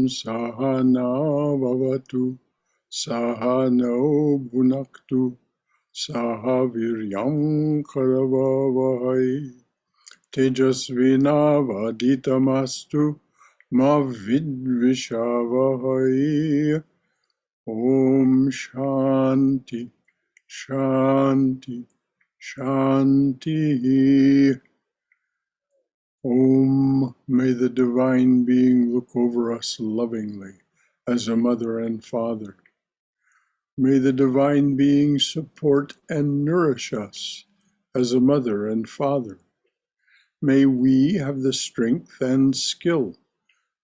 Sahana Bhavatu Sahano Bhunaktu Sahaviryam Karavavahai Tejasvinavaditamastu Ma Vidvishavahai. Om Shanti, Shanti, Shanti. Om, may the Divine Being look over us lovingly as a mother and father. May the Divine Being support and nourish us as a mother and father. May we have the strength and skill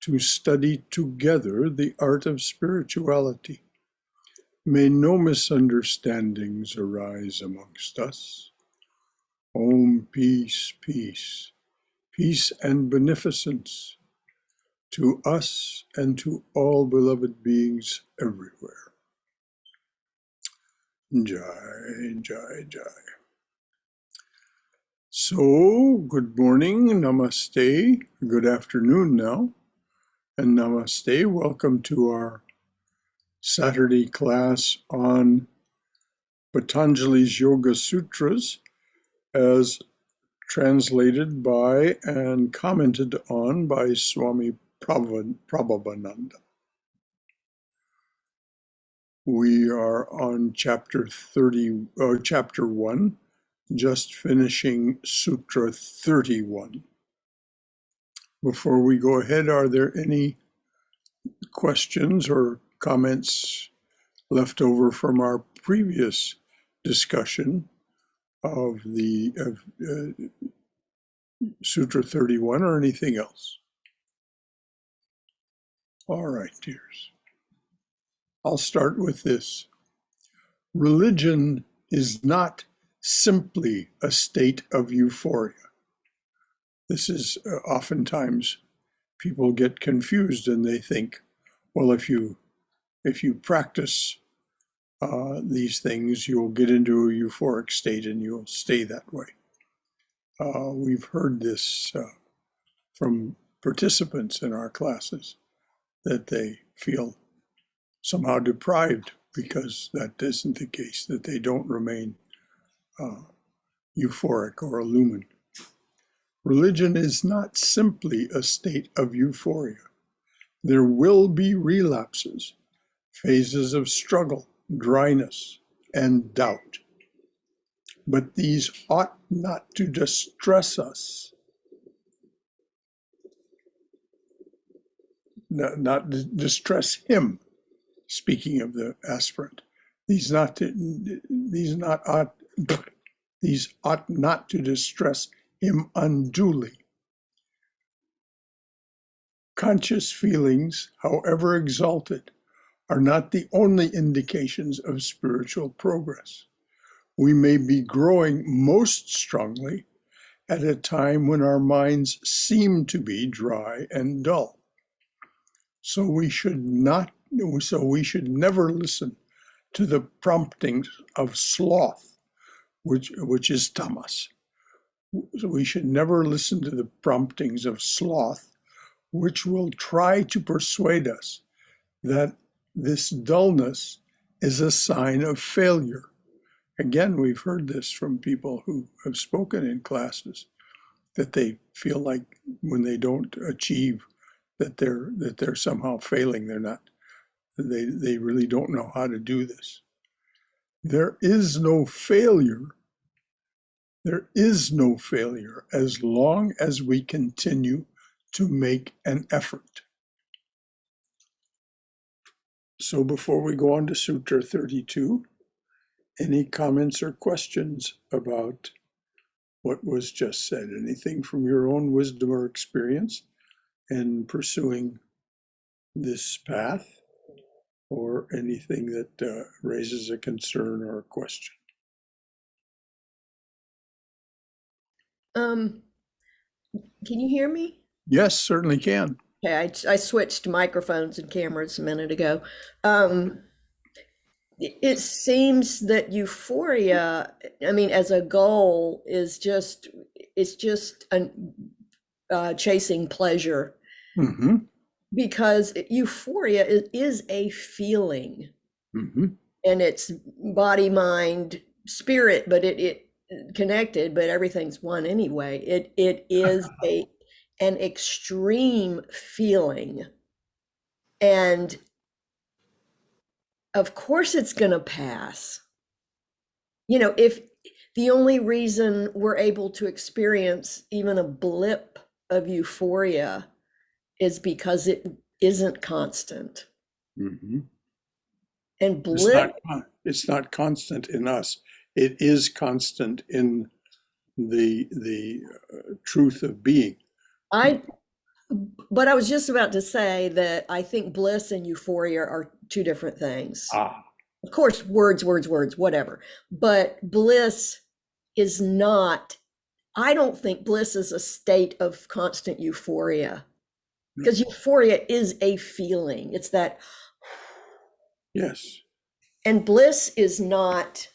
to study together the art of spirituality. May no misunderstandings arise amongst us. Om, peace, peace, peace and beneficence to us and to all beloved beings everywhere. Jai, Jai, Jai. So, good morning, namaste, good afternoon now, and namaste. Welcome to our Saturday class on Patanjali's Yoga Sutras as translated by and commented on by Swami Prabhavananda. We are on chapter 1, just finishing Sutra 31. Before we go ahead, are there any questions or comments left over from our previous discussion of Sutra 31 or anything else? All right, dears. I'll start with this. Religion is not simply a state of euphoria. This is oftentimes people get confused and they think, well, if you practice these things, you'll get into a euphoric state and you'll stay that way. We've heard this from participants in our classes, that they feel somehow deprived because that isn't the case, that they don't remain euphoric or illumined. Religion is not simply a state of euphoria. There will be relapses, phases of struggle, dryness, and doubt. But these ought not to distress us. Not distress him, speaking of the aspirant. These ought not to distress him unduly. Conscious feelings, however exalted, are not the only indications of spiritual progress. We may be growing most strongly at a time when our minds seem to be dry and dull. So we should never listen to the promptings of sloth, which is tamas. So we should never listen to the promptings of sloth, which will try to persuade us that this dullness is a sign of failure. Again, we've heard this from people who have spoken in classes, that they feel like when they don't achieve, that they're somehow failing. They really don't know how to do this. There is no failure. There is no failure as long as we continue to make an effort. So before we go on to Sutra 32, any comments or questions about what was just said? Anything from your own wisdom or experience in pursuing this path, or anything that raises a concern or a question? Can you hear me? Yes, certainly can. Okay, I switched microphones and cameras a minute ago. It seems that euphoria, as a goal, is just chasing pleasure. Mm-hmm. because euphoria is a feeling, Hmm. and it's body, mind, spirit, but it connected, but everything's one anyway. It is an extreme feeling, and of course it's going to pass. You know, if the only reason we're able to experience even a blip of euphoria is because it isn't constant. Hmm. And It's blip, it's not constant in us. It is constant in the truth of being. I, but I was just about to say that I think bliss and euphoria are two different things. Ah, Of course, words, whatever. But bliss is not, I don't think bliss is a state of constant euphoria, no. because euphoria is a feeling. It's that, Yes. and bliss is not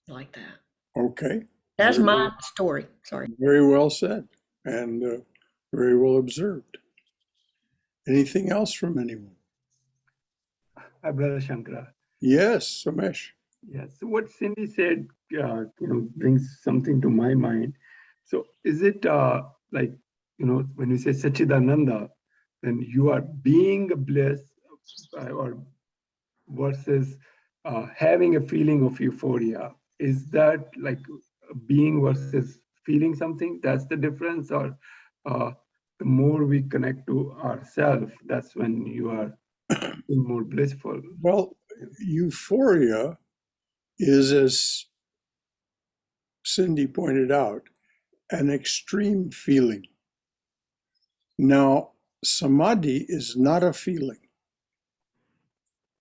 like that. Okay. That's Very, my story. Sorry. very well said and very well observed. Anything else from anyone? Hi, Brother Shankara. Yes, Samesh. Yes. So what Cindy said, brings something to my mind. So is it like, when you say Sachidananda, then you are being a bliss or versus having a feeling of euphoria? Is that like being versus feeling something? That's the difference? Or the more we connect to ourselves, that's when you are more blissful? Well, euphoria is, as Cindy pointed out, an extreme feeling. Now, samadhi is not a feeling.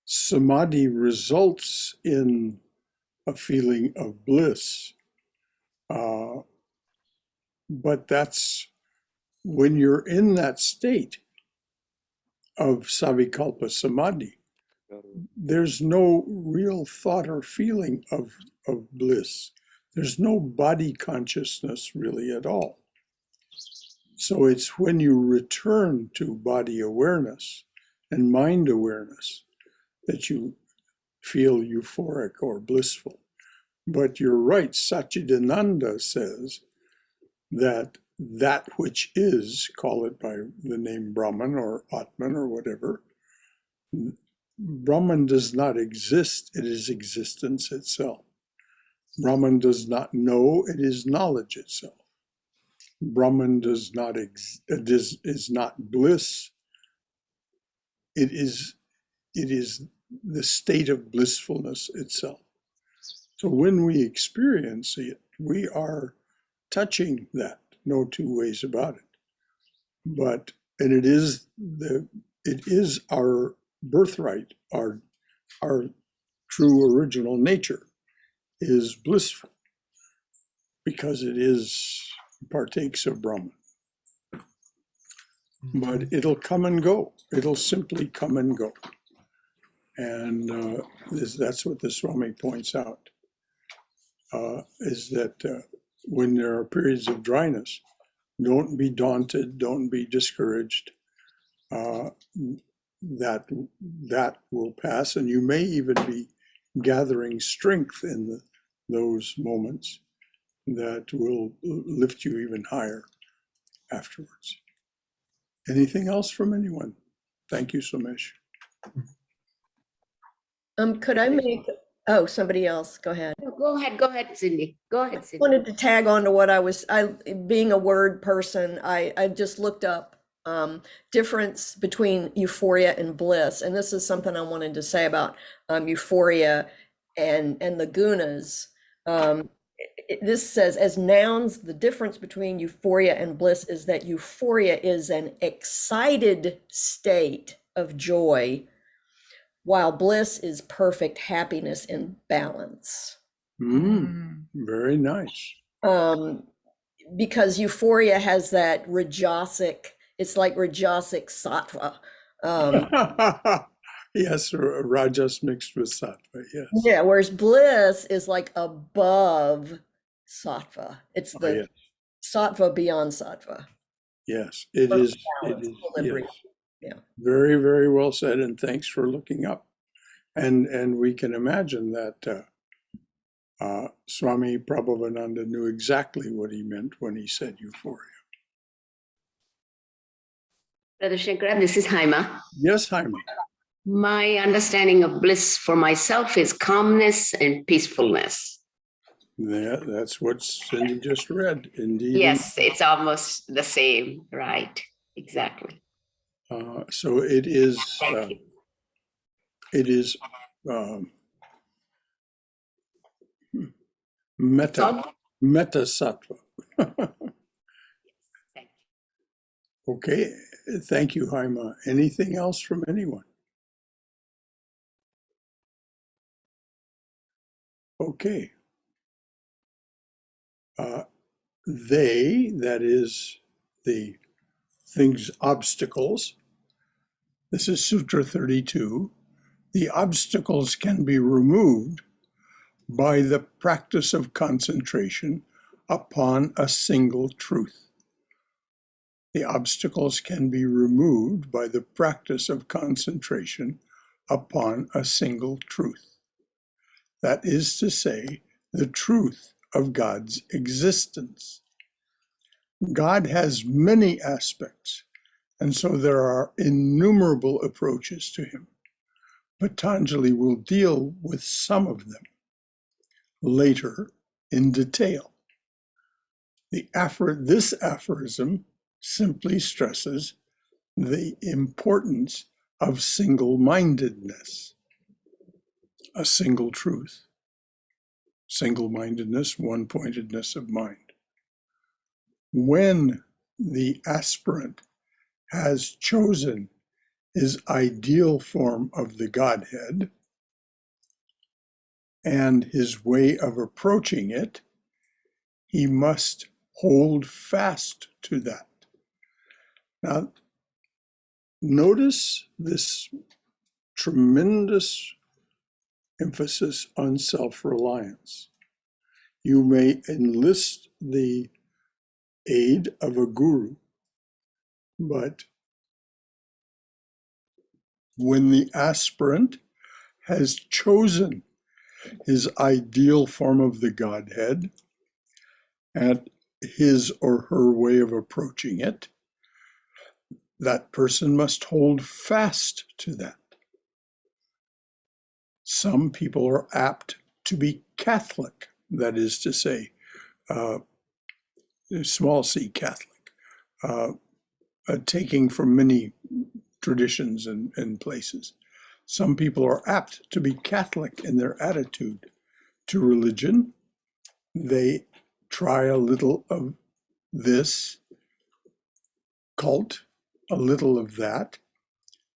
Samadhi results in a feeling of bliss. Uh, but that's when you're in that state of savikalpa samadhi, there's no real thought or feeling of bliss. There's no body consciousness really at all. So it's when you return to body awareness and mind awareness that you feel euphoric or blissful. But you're right, Satchidananda says that that which is, call it by the name Brahman or Atman or whatever, Brahman does not exist, it is existence itself. Brahman does not know, it is knowledge itself. Brahman is not bliss, it is the state of blissfulness itself. So when we experience it, we are touching that, no two ways about it. But and it is our birthright, our true original nature is blissful because it is partakes of Brahman. But it'll come and go. It'll simply come and go. And that's what the Swami points out, is that when there are periods of dryness, don't be daunted, don't be discouraged. That will pass, and you may even be gathering strength in those moments that will lift you even higher afterwards. Anything else from anyone? Thank you, Somesh. Could I make, oh, somebody else, go ahead. No, go ahead, Cindy. Go ahead, Cindy. Wanted to tag on to what being a word person, I just looked up difference between euphoria and bliss. And this is something I wanted to say about euphoria and the gunas. This says, as nouns, the difference between euphoria and bliss is that euphoria is an excited state of joy, while bliss is perfect happiness and balance. Very nice. Because euphoria has that rajasic, it's like rajasic sattva. Yes, Rajas mixed with Sattva, yes. Yeah, whereas bliss is like above sattva. It's the yes. sattva beyond sattva. Yes, it Perfect is. It balance, is. equilibrium. Yes. Yeah. Very, very well said, and thanks for looking up. And we can imagine that Swami Prabhavananda knew exactly what he meant when he said euphoria. Brother Shankara, this is Haima. Yes, Jaime. My understanding of bliss for myself is calmness and peacefulness. That's what Cindy just read. Indeed. Yes, it's almost the same, right? Exactly. So it is. Thank you. It is meta sattva. Thank you. Okay, thank you, Haima. Anything else from anyone? Okay. That is the things, obstacles. This is Sutra 32. The obstacles can be removed by the practice of concentration upon a single truth. The obstacles can be removed by the practice of concentration upon a single truth. That is to say, the truth of God's existence. God has many aspects, and so there are innumerable approaches to him. Patanjali will deal with some of them later in detail. This aphorism simply stresses the importance of single-mindedness, a single truth, single-mindedness, one-pointedness of mind. When the aspirant has chosen his ideal form of the Godhead and his way of approaching it, he must hold fast to that. Now, notice this tremendous emphasis on self-reliance. You may enlist the aid of a guru, but when the aspirant has chosen his ideal form of the Godhead and his or her way of approaching it, that person must hold fast to that. Some people are apt to be Catholic, that is to say, small c Catholic, taking from many traditions and places. Some people are apt to be Catholic in their attitude to religion. They try a little of this cult, a little of that,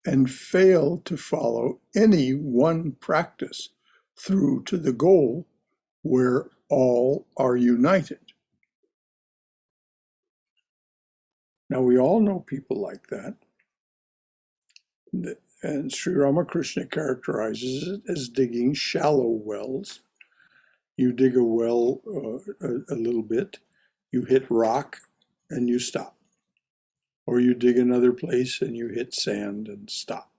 and fail to follow any one practice through to the goal where all are united. Now, we all know people like that. And Sri Ramakrishna characterizes it as digging shallow wells. You dig a well a little bit, you hit rock, and you stop. Or you dig another place and you hit sand and stop.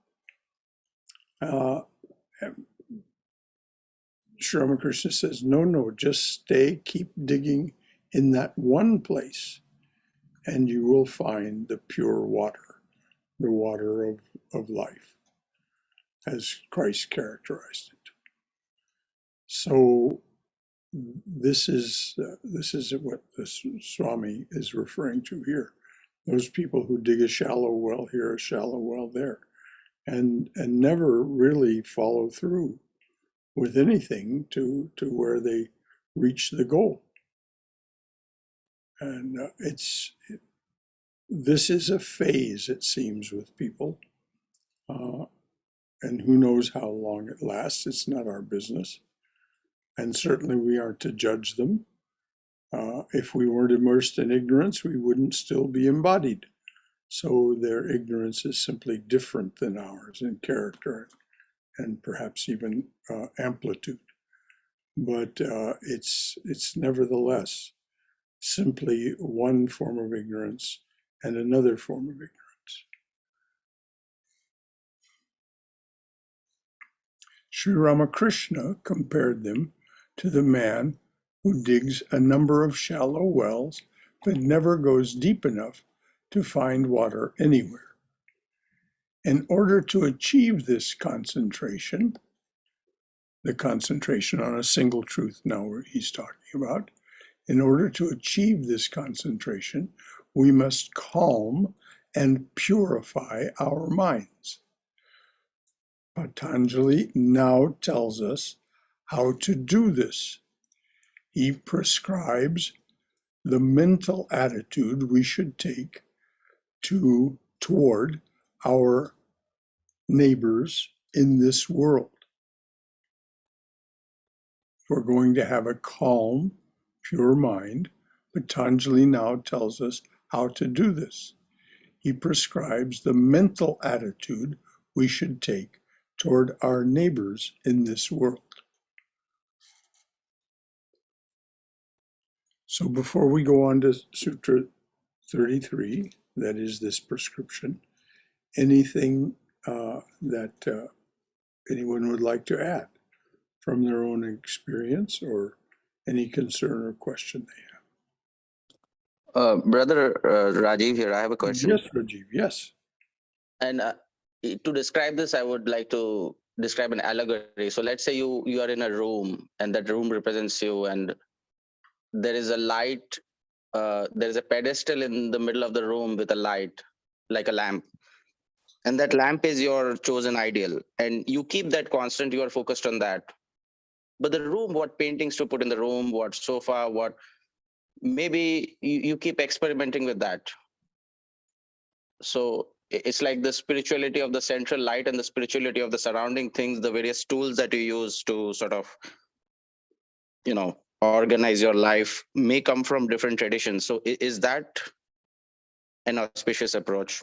Sri Ramakrishna says, no, just stay, keep digging in that one place, and you will find the pure water, the water of life, as Christ characterized it. So this is what the Swami is referring to here. Those people who dig a shallow well here, a shallow well there, and never really follow through with anything to where they reach the goal. And this is a phase, it seems, with people. And who knows how long it lasts. It's not our business. And certainly we aren't to judge them. If we weren't immersed in ignorance, we wouldn't still be embodied. So their ignorance is simply different than ours in character and perhaps even amplitude. But it's nevertheless simply one form of ignorance and another form of ignorance. Sri Ramakrishna compared them to the man who digs a number of shallow wells but never goes deep enough to find water anywhere. In order to achieve this concentration, the concentration on a single truth now he's talking about, in order to achieve this concentration, we must calm and purify our minds. Patanjali now tells us how to do this. He prescribes the mental attitude we should take toward our neighbors in this world. We're going to have a calm, pure mind. Patanjali now tells us how to do this. He prescribes the mental attitude we should take toward our neighbors in this world. So before we go on to Sutra 33, that is this prescription, anything that anyone would like to add from their own experience or any concern or question they have? Brother Rajiv here, I have a question. Yes, Rajiv, yes. And to describe this, I would like to describe an allegory. So let's say you are in a room and that room represents you, and there is a light, there is a pedestal in the middle of the room with a light, like a lamp. And that lamp is your chosen ideal. And you keep that constant, you are focused on that. But the room, what paintings to put in the room, what sofa, what, maybe you keep experimenting with that. So it's like the spirituality of the central light and the spirituality of the surrounding things, the various tools that you use to sort of, organize your life may come from different traditions. So is that an auspicious approach?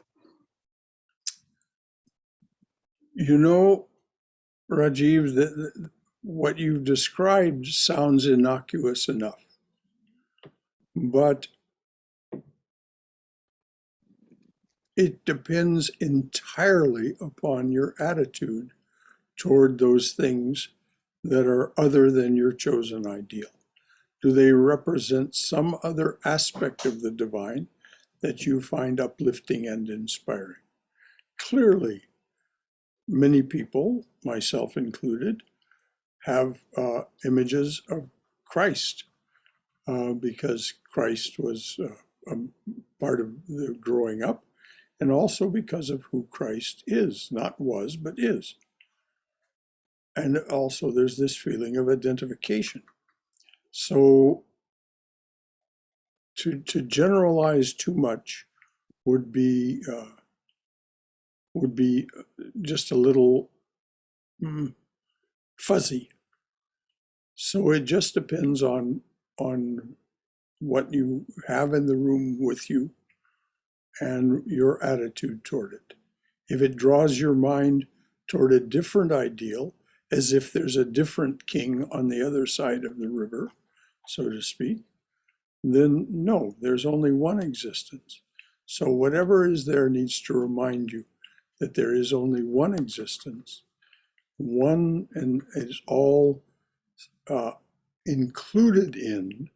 Rajiv, what you've described sounds innocuous enough, but it depends entirely upon your attitude toward those things that are other than your chosen ideal. Do they represent some other aspect of the divine that you find uplifting and inspiring? Clearly, many people, myself included, have images of Christ because Christ was a part of the growing up, and also because of who Christ is, not was, but is. And also there's this feeling of identification. So to generalize too much would be just a little fuzzy. So it just depends on what you have in the room with you and your attitude toward it. If it draws your mind toward a different ideal, as if there's a different king on the other side of the river, so to speak, then no, there's only one existence. So whatever is there needs to remind you that there is only one existence, one, and is all included in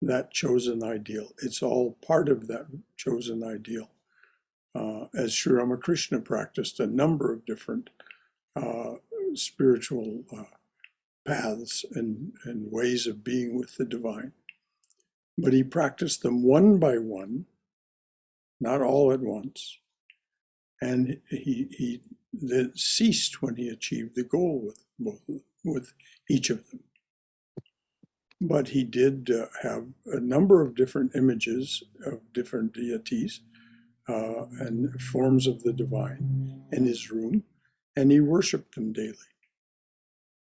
that chosen ideal. It's all part of that chosen ideal. As Sri Ramakrishna practiced a number of different spiritual paths and ways of being with the divine. But he practiced them one by one, not all at once. And he then ceased when he achieved the goal with each of them. But he did have a number of different images of different deities and forms of the divine in his room, and he worshipped them daily,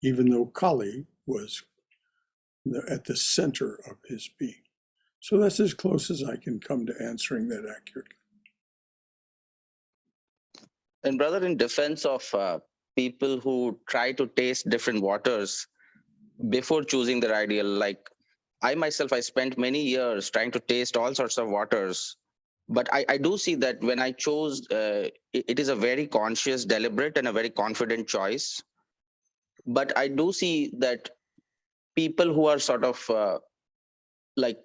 even though Kali was at the center of his being. So that's as close as I can come to answering that accurately. And brother, in defense of people who try to taste different waters before choosing their ideal, like I myself, I spent many years trying to taste all sorts of waters But I do see that when I chose, it is a very conscious, deliberate, and a very confident choice. But I do see that people who are sort of like,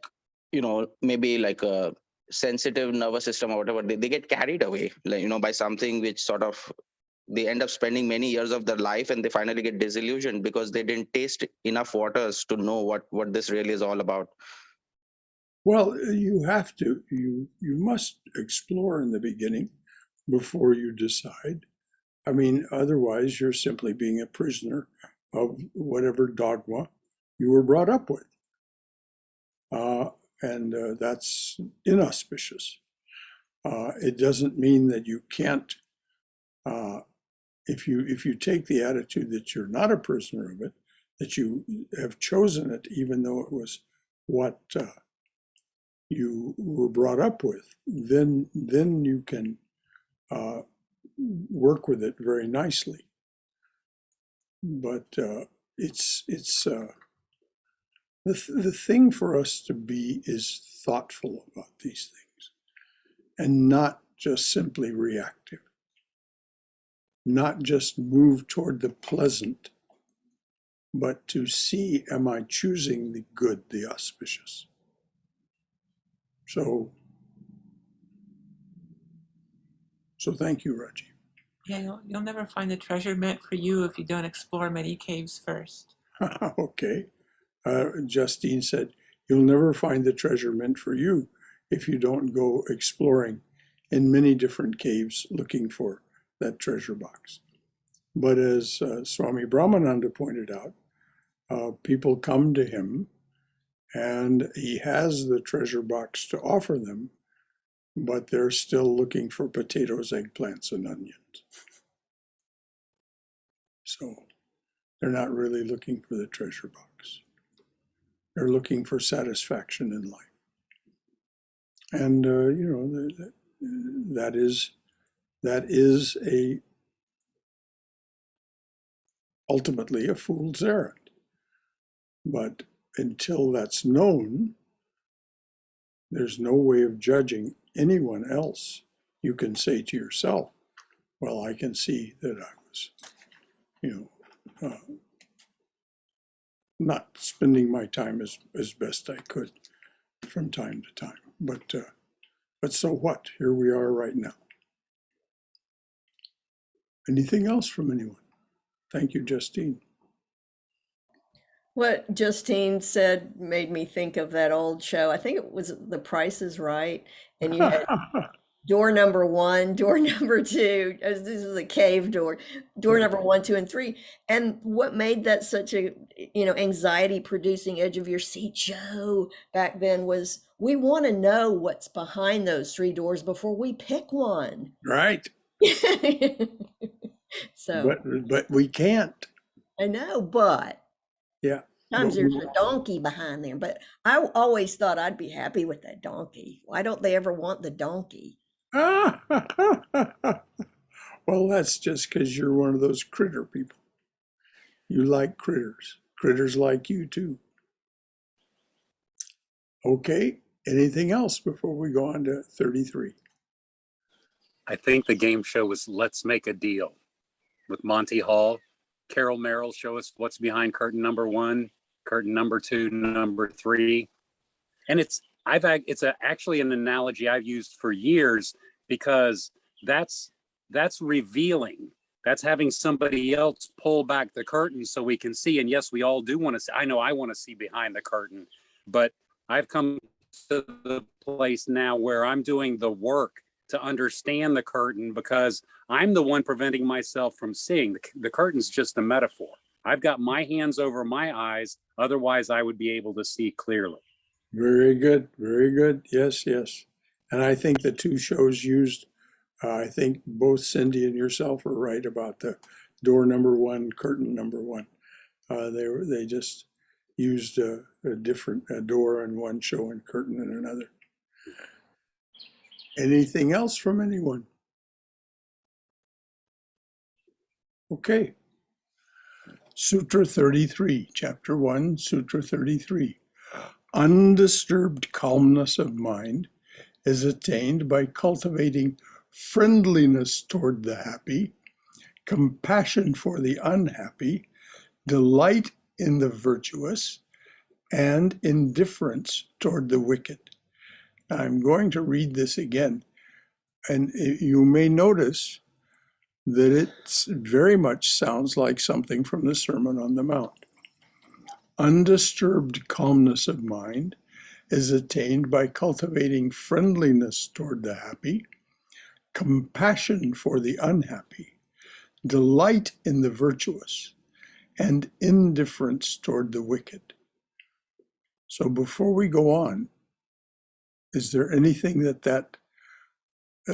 maybe like a sensitive nervous system or whatever, they get carried away, like, by something which sort of, they end up spending many years of their life and they finally get disillusioned because they didn't taste enough waters to know what this really is all about. Well, you have to, you must explore in the beginning before you decide. I mean, otherwise you're simply being a prisoner of whatever dogma you were brought up with. And that's inauspicious. It doesn't mean that you can't, if you take the attitude that you're not a prisoner of it, that you have chosen it, even though it was what you were brought up with, then you can work with it very nicely. But it's the thing for us to be is thoughtful about these things and not just simply reactive, not just move toward the pleasant, but to see, am I choosing the good, the auspicious? So thank you, Raji. Yeah, you'll never find the treasure meant for you if you don't explore many caves first. Okay. Justine said, you'll never find the treasure meant for you if you don't go exploring in many different caves looking for that treasure box. But as Swami Brahmananda pointed out, people come to him and he has the treasure box to offer them, but they're still looking for potatoes, eggplants, and onions. So they're not really looking for the treasure box. They're looking for satisfaction in life. And, that is ultimately a fool's errand. But until that's known, there's no way of judging anyone else. You can say to yourself, well, I can see that I was, not spending my time as best I could from time to time. But so what? Here we are right now. Anything else from anyone? Thank you, Justine. What Justine said made me think of that old show. I think it was The Price is Right. And you had door number one, door number two, as this is a cave door, door number 1, 2, and 3. And what made that such a, anxiety producing edge of your seat show back then was we want to know what's behind those 3 doors before we pick one. Right. So But we can't. I know, but Yeah. sometimes But there's a donkey behind there. But I always thought I'd be happy with that donkey. Why don't they ever want the donkey? well, that's just because you're one of those critter people. You like critters. Critters like you too. Okay. Anything else before we go on to 33? I think the game show was Let's Make a Deal with Monty Hall. Carol Merrill show us what's behind curtain number 1, curtain number 2, number 3. And it's actually an analogy I've used for years because that's revealing. That's having somebody else pull back the curtain so we can see. And yes, we all do want to see. I know I want to see behind the curtain, but I've come to the place now where I'm doing the work to understand the curtain because I'm the one preventing myself from seeing. The curtain's just a metaphor. I've got my hands over my eyes. Otherwise, I would be able to see clearly. Very good. Very good. Yes, yes. And I think the 2 shows used, I think both Cindy and yourself are right about the door number 1, curtain number 1. They just used a different door in one show and curtain in another. Anything else from anyone? Okay. Sutra 33, Chapter 1, Sutra 33. Undisturbed calmness of mind is attained by cultivating friendliness toward the happy, compassion for the unhappy, delight in the virtuous, and indifference toward the wicked. I'm going to read this again, and you may notice that it very much sounds like something from the Sermon on the Mount. Undisturbed calmness of mind is attained by cultivating friendliness toward the happy, compassion for the unhappy, delight in the virtuous, and indifference toward the wicked. So before we go on, is there anything that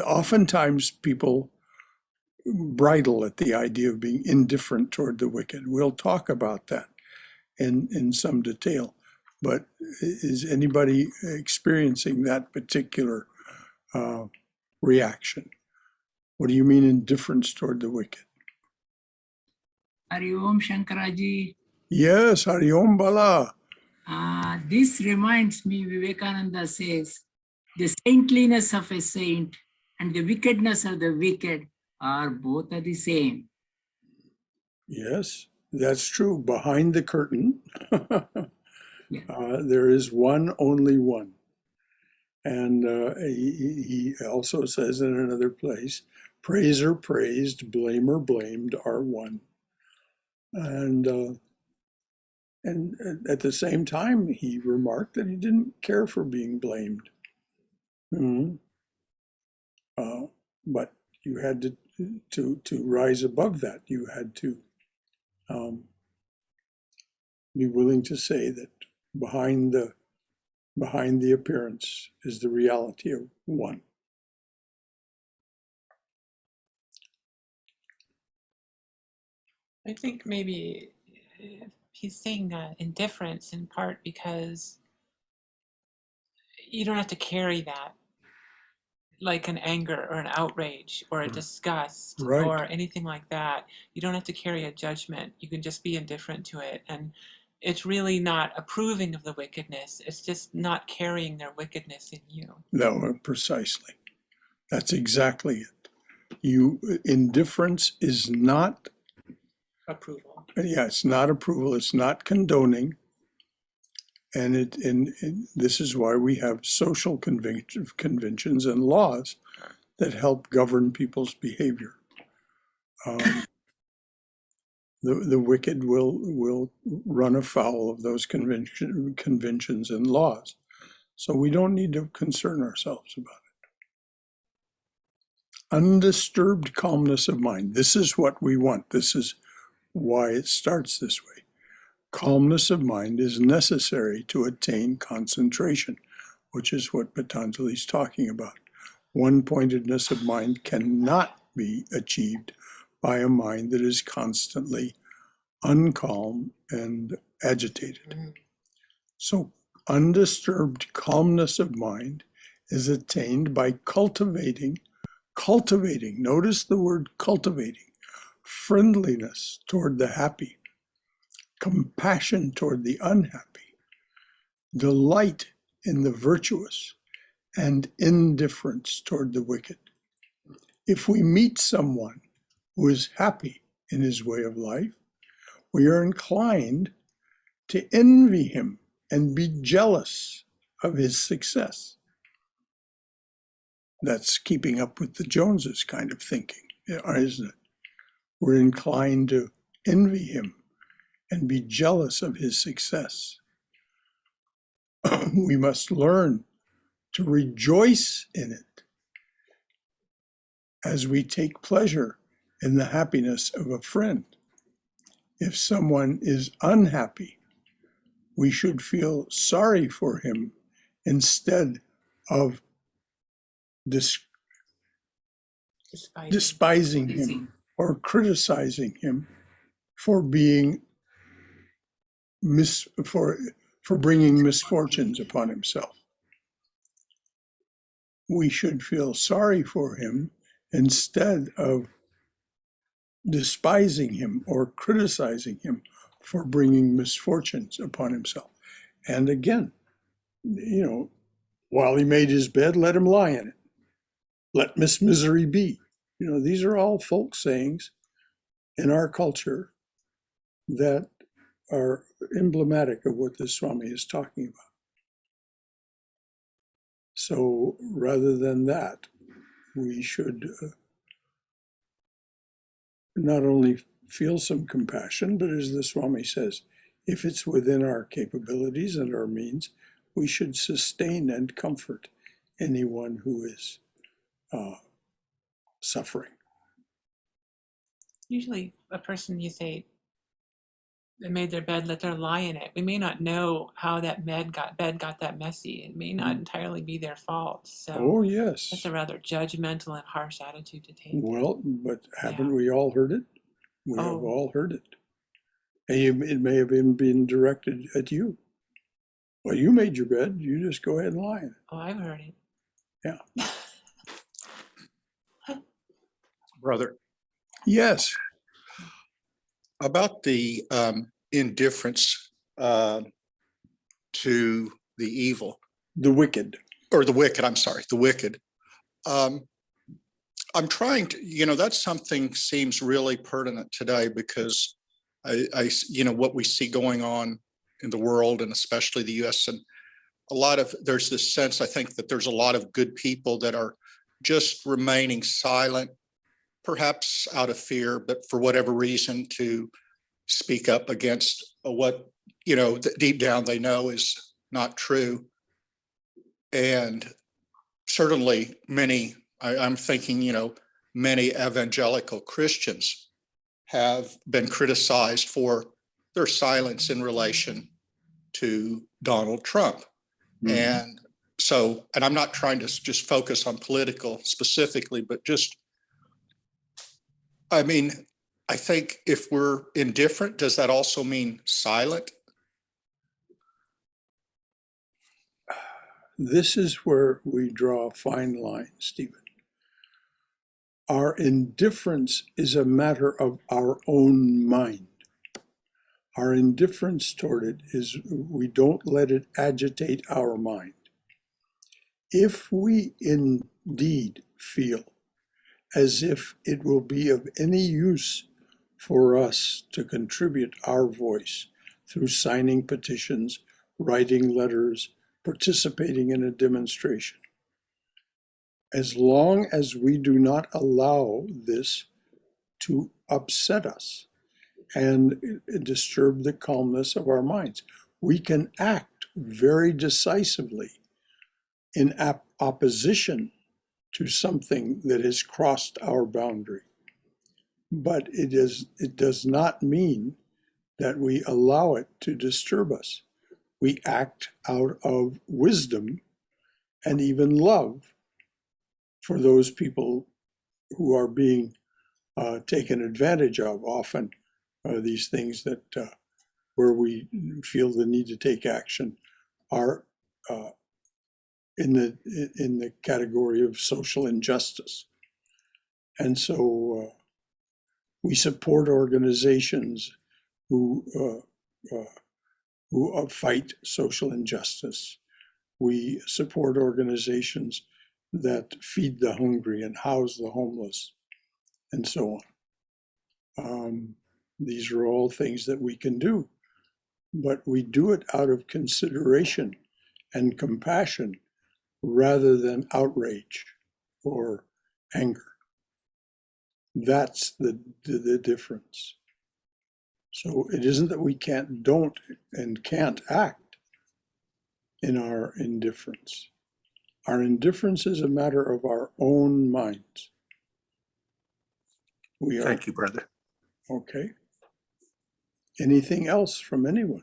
oftentimes people bridle at the idea of being indifferent toward the wicked. We'll talk about that in some detail. But is anybody experiencing that particular reaction? What do you mean indifference toward the wicked? Hari Om Shankaraji. Yes, Hari Om Bala. This reminds me, Vivekananda says, the saintliness of a saint and the wickedness of the wicked are both are the same. Yes, that's true. Behind the curtain, Yeah. there is one, only one. And he also says in another place, praiser praised, blamer blamed are one. And at the same time, he remarked that he didn't care for being blamed. But you had to rise above that. You had to be willing to say that behind the appearance is the reality of one. I think maybe he's saying indifference in part because you don't have to carry that like an anger or an outrage or a disgust Right. or anything like that. You don't have to carry a judgment. You can just be indifferent to it. And it's really not approving of the wickedness. It's just not carrying their wickedness in you. No, precisely. That's exactly it. Indifference is not Approval. Yeah, it's not approval. It's not condoning. And this is why we have social conventions and laws that help govern people's behavior. The wicked will run afoul of those conventions and laws. So we don't need to concern ourselves about it. Undisturbed calmness of mind. This is what we want. This is why it starts this way. Calmness of mind is necessary to attain concentration, which is what Patanjali is talking about. One-pointedness of mind cannot be achieved by a mind that is constantly uncalm and agitated. So undisturbed calmness of mind is attained by cultivating, notice the word cultivating, friendliness toward the happy, compassion toward the unhappy, delight in the virtuous, and indifference toward the wicked. If we meet someone who is happy in his way of life, we are inclined to envy him and be jealous of his success. That's keeping up with the Joneses kind of thinking, isn't it? We're inclined to envy him and be jealous of his success. We must learn to rejoice in it as we take pleasure in the happiness of a friend. If someone is unhappy, we should feel sorry for him instead of despising him or criticizing him for being for bringing misfortunes upon himself. We should feel sorry for him instead of despising him or criticizing him for bringing misfortunes upon himself. And again, While he made his bed, let him lie in it. Let Miss Misery be. You know, these are all folk sayings in our culture that are emblematic of what the Swami is talking about. So rather than that, we should not only feel some compassion, but as the Swami says, if it's within our capabilities and our means, we should sustain and comfort anyone who is suffering. Usually a person, you say, they made their bed, let their lie in it. We may not know how that bed got that messy. It may not entirely be their fault. So Oh, yes. that's a rather judgmental and harsh attitude to take. Well, but haven't we all heard it? We have all heard it. And it may have even been directed at you. Well, you made your bed. You just go ahead and lie in it. Oh, I've heard it. Yeah. Brother, Yes. about the indifference to the evil, The wicked. or the wicked, I'm sorry, the wicked. I'm trying to, that's something seems really pertinent today because what we see going on in the world and especially the US, and there's this sense, I think, that there's a lot of good people that are just remaining silent, perhaps out of fear, but for whatever reason to speak up against what, deep down they know is not true. And certainly many, I'm thinking, many evangelical Christians have been criticized for their silence in relation to Donald Trump. Mm-hmm. And I'm not trying to just focus on political specifically, but I think if we're indifferent, does that also mean silent? This is where we draw a fine line, Stephen. Our indifference is a matter of our own mind. Our indifference toward it is we don't let it agitate our mind. If we indeed feel as if it will be of any use for us to contribute our voice through signing petitions, writing letters, participating in a demonstration, as long as we do not allow this to upset us and disturb the calmness of our minds, we can act very decisively in opposition to something that has crossed our boundary. But it does not mean that we allow it to disturb us. We act out of wisdom and even love for those people who are being taken advantage of. Often these things that where we feel the need to take action are in the category of social injustice. And so we support organizations who fight social injustice. We support organizations that feed the hungry and house the homeless, and so on. These are all things that we can do, but we do it out of consideration and compassion rather than outrage or anger. That's the difference. So it isn't that we don't and can't act in our indifference. Our indifference is a matter of our own minds. Thank you, brother. Okay. Anything else from anyone?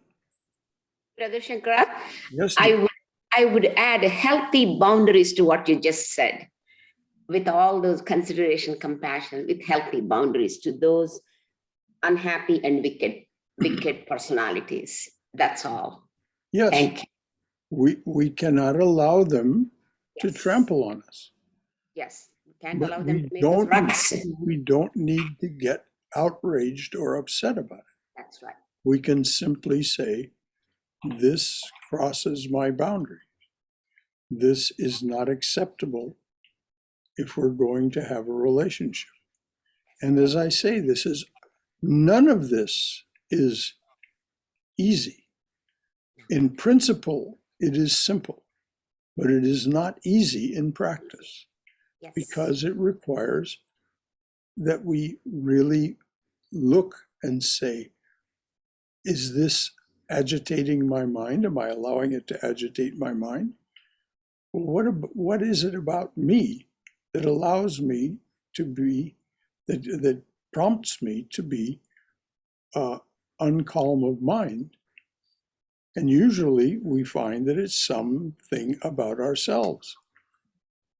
Brother Shankara, Yes. I would add healthy boundaries to what you just said. With all those consideration, compassion, with healthy boundaries to those unhappy and wicked personalities. That's all. Yes. Thank you. We cannot allow them to trample on us. Yes. We can't But allow them to make us ruts. we don't need to get outraged or upset about it. That's right. We can simply say, this crosses my boundary. this is not acceptable if we're going to have a relationship. And as I say, none of this is easy. In principle, it is simple, but it is not easy in practice Yes. because it requires that we really look and say, is this agitating my mind? Am I allowing it to agitate my mind? What is it about me that allows me to be, that prompts me to be uncalm of mind? And usually we find that it's something about ourselves.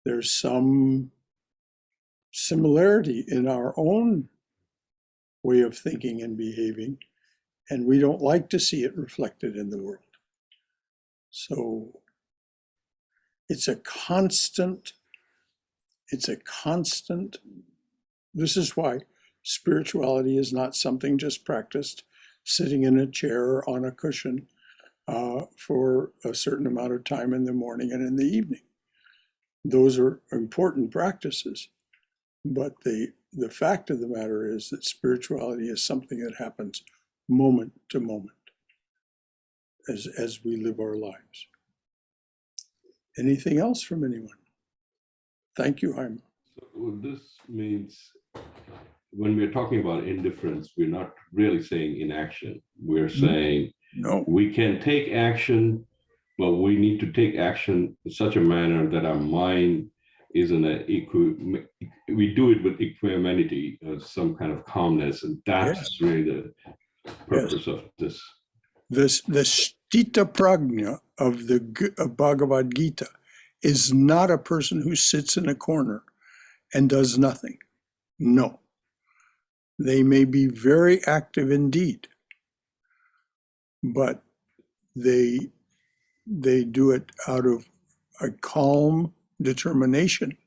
There's some similarity in our own way of thinking and behaving, and we don't like to see it reflected in the world. So it's a constant, this is why spirituality is not something just practiced sitting in a chair or on a cushion for a certain amount of time in the morning and in the evening. Those are important practices, but the fact of the matter is that spirituality is something that happens moment to moment as we live our lives. Anything else from anyone? Thank you, Jaime. So this means when we're talking about indifference, we're not really saying inaction. We're saying No. we can take action, but we need to take action in such a manner that our mind is in we do it with equanimity, some kind of calmness, and that's Yes. really the purpose of this. The Sthita Prajna of of Bhagavad Gita is not a person who sits in a corner and does nothing. No. They may be very active indeed, but they do it out of a calm determination.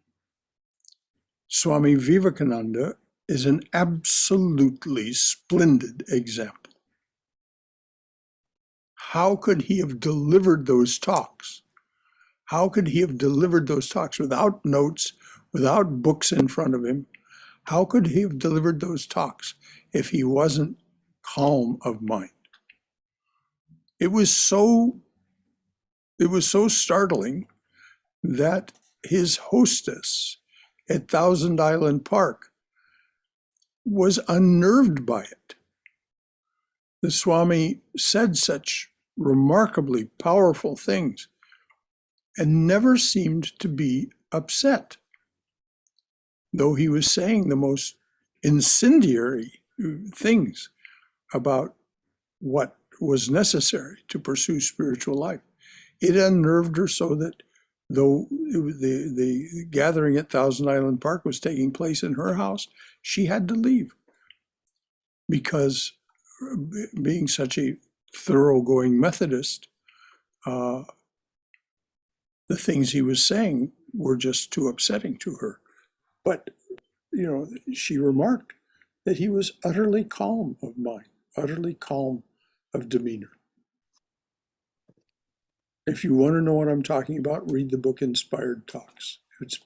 Swami Vivekananda is an absolutely splendid example. How could he have delivered those talks? How could he have delivered those talks without notes, without books in front of him? How could he have delivered those talks if he wasn't calm of mind? It was so startling that his hostess at Thousand Island Park was unnerved by it. The Swami said such remarkably powerful things and never seemed to be upset, though he was saying the most incendiary things about what was necessary to pursue spiritual life. It unnerved her so that though the gathering at Thousand Island Park was taking place in her house, she had to leave because being such a thoroughgoing Methodist, the things he was saying were just too upsetting to her. But, she remarked that he was utterly calm of mind, utterly calm of demeanor. If you want to know what I'm talking about, read the book Inspired Talks. It's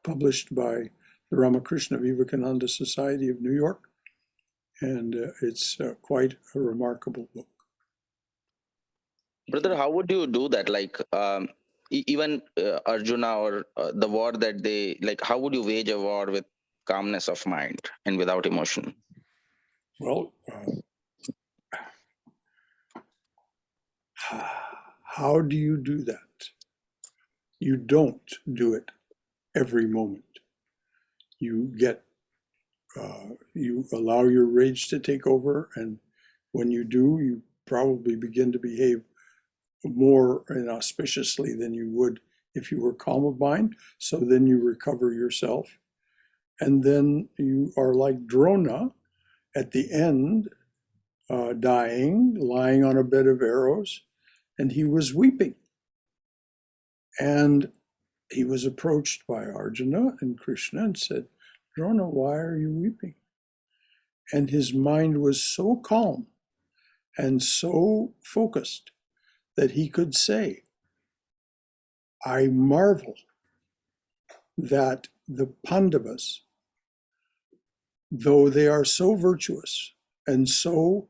published by the Ramakrishna Vivekananda Society of New York, and it's quite a remarkable book. Brother, how would you do that? Like even Arjuna or the war that they, like, how would you wage a war with calmness of mind and without emotion? Well, how do you do that? You don't do it every moment. You you allow your rage to take over, and when you do, you probably begin to behave more inauspiciously than you would if you were calm of mind. So then you recover yourself, and then you are like Drona at the end, dying, lying on a bed of arrows, and he was weeping. And he was approached by Arjuna and Krishna and said, Drona, why are you weeping? And his mind was so calm and so focused that he could say, I marvel that the Pandavas, though they are so virtuous and so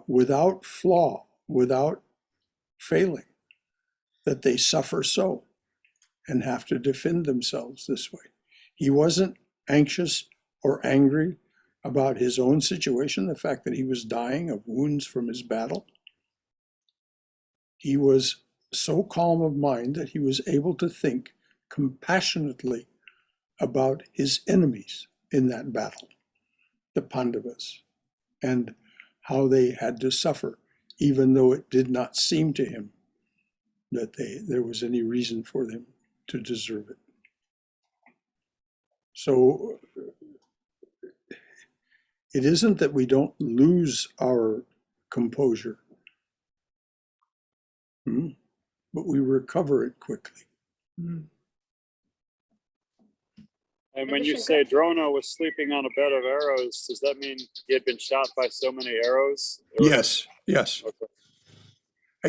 without flaw, without failing, that they suffer so and have to defend themselves this way. He wasn't anxious or angry about his own situation, the fact that he was dying of wounds from his battle. He was so calm of mind that he was able to think compassionately about his enemies in that battle, the Pandavas, and how they had to suffer, even though it did not seem to him that there was any reason for them to deserve it. So it isn't that we don't lose our composure, but we recover it quickly. And when you say Drono was sleeping on a bed of arrows, does that mean he had been shot by so many arrows? Yes, yes. Okay.